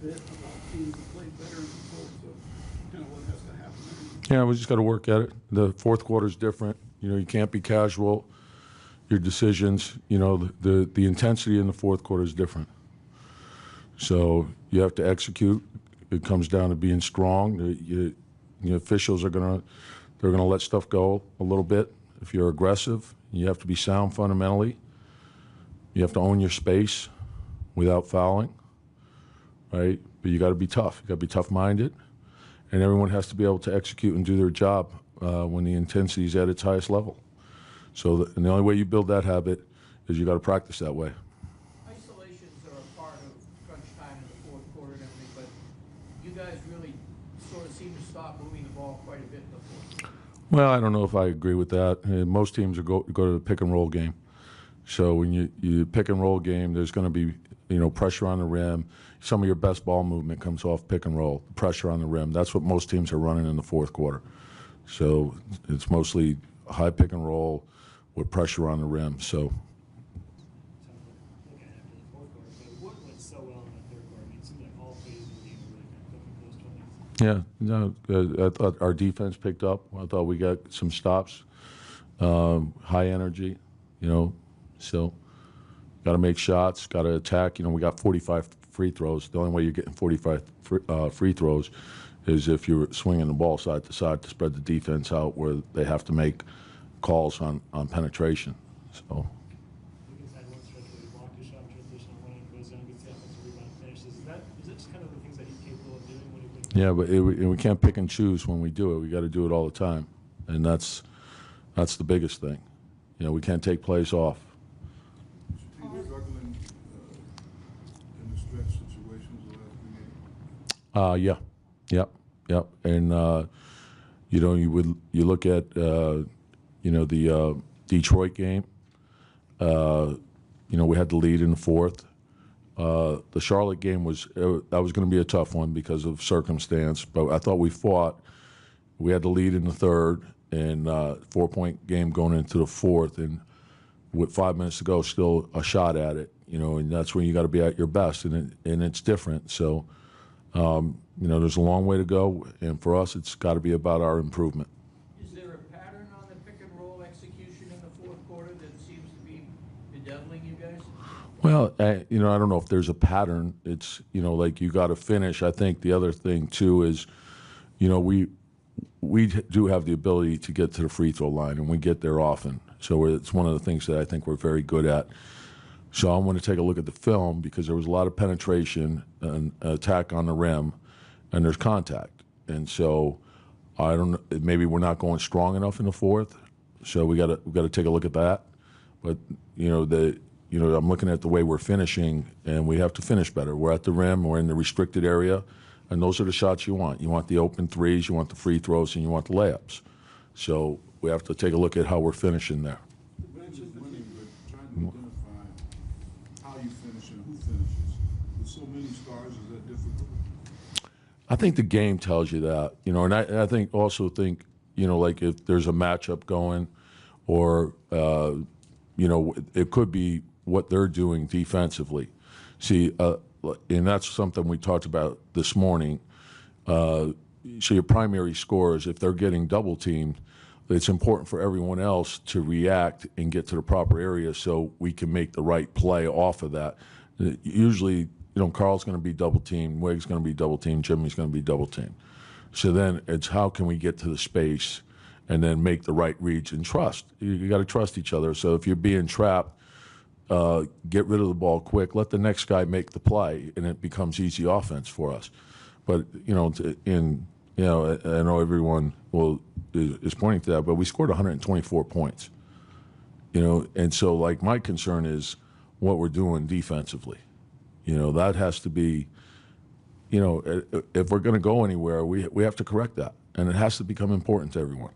bit about teams that played better in the fourth, so kind of what has to happen Yeah, we just got to work at it. The fourth quarter is different. You know, you can't be casual. Your decisions, you know, the intensity in the fourth quarter is different. So you have to execute. It comes down to being strong. The officials are they're gonna let stuff go a little bit. If you're aggressive, you have to be sound fundamentally. You have to own your space without fouling, right? But you got to be tough. You got to be tough-minded, and everyone has to be able to execute and do their job when the intensity is at its highest level. So, and the only way you build that habit is you got to practice that way. Isolations are a part of crunch time in the fourth quarter and everything, but you guys really sort of seem to stop moving the ball quite a bit in the fourth quarter. Well, I don't know if I agree with that. Most teams go to the pick and roll game. So when you pick and roll game, there's going to be pressure on the rim. Some of your best ball movement comes off pick and roll. Pressure on the rim. That's what most teams are running in the fourth quarter. So it's mostly high pick and roll with pressure on the rim. So. Yeah, no, I thought our defense picked up. I thought we got some stops, high energy, so got to make shots, got to attack. We got 45 free throws. The only way you're getting 45 free throws is if you're swinging the ball side to side to spread the defense out where they have to make calls on penetration. So. Yeah, but we can't pick and choose when we do it. We got to do it all the time, and that's the biggest thing. We can't take plays off. You've been struggling in the stretch situations the last 3 games. Yep, and you look at the Detroit game. We had the lead in the fourth. The Charlotte game that was going to be a tough one because of circumstance, but I thought we fought. We had the lead in the third, and 4-point game going into the fourth, and with 5 minutes to go, still a shot at it. And that's when you got to be at your best, and it's different. So, there's a long way to go, and for us, it's got to be about our improvement. Is there a pattern on the pick and roll execution in the fourth quarter that seems to be bedeviling you guys? Well, I don't know if there's a pattern. It's, like you got to finish. I think the other thing, too, is, we do have the ability to get to the free throw line, and we get there often. So it's one of the things that I think we're very good at. So I want to take a look at the film because there was a lot of penetration and attack on the rim, and there's contact. And so I don't know, maybe we're not going strong enough in the fourth. So we got to take a look at that. But, I'm looking at the way we're finishing, and we have to finish better. We're at the rim, we're in the restricted area, and those are the shots you want. You want the open threes, you want the free throws, and you want the layups. So we have to take a look at how we're finishing there. The bench is winning, but trying to identify how you finish and who finishes. With so many stars, is that difficult? I think the game tells you that, and I think, like if there's a matchup going, or, it could be what they're doing defensively. See, and that's something we talked about this morning. So your primary scorers, if they're getting double teamed, it's important for everyone else to react and get to the proper area so we can make the right play off of that. Usually, Carl's going to be double teamed, Wig's going to be double teamed, Jimmy's going to be double teamed. So then it's how can we get to the space and then make the right reads and trust. You got to trust each other. So if you're being trapped, get rid of the ball quick, let the next guy make the play, and it becomes easy offense for us. But I know everyone is pointing to that, but we scored 124 points. And so like my concern is what we're doing defensively. That has to be, if we're going to go anywhere, we have to correct that, and it has to become important to everyone.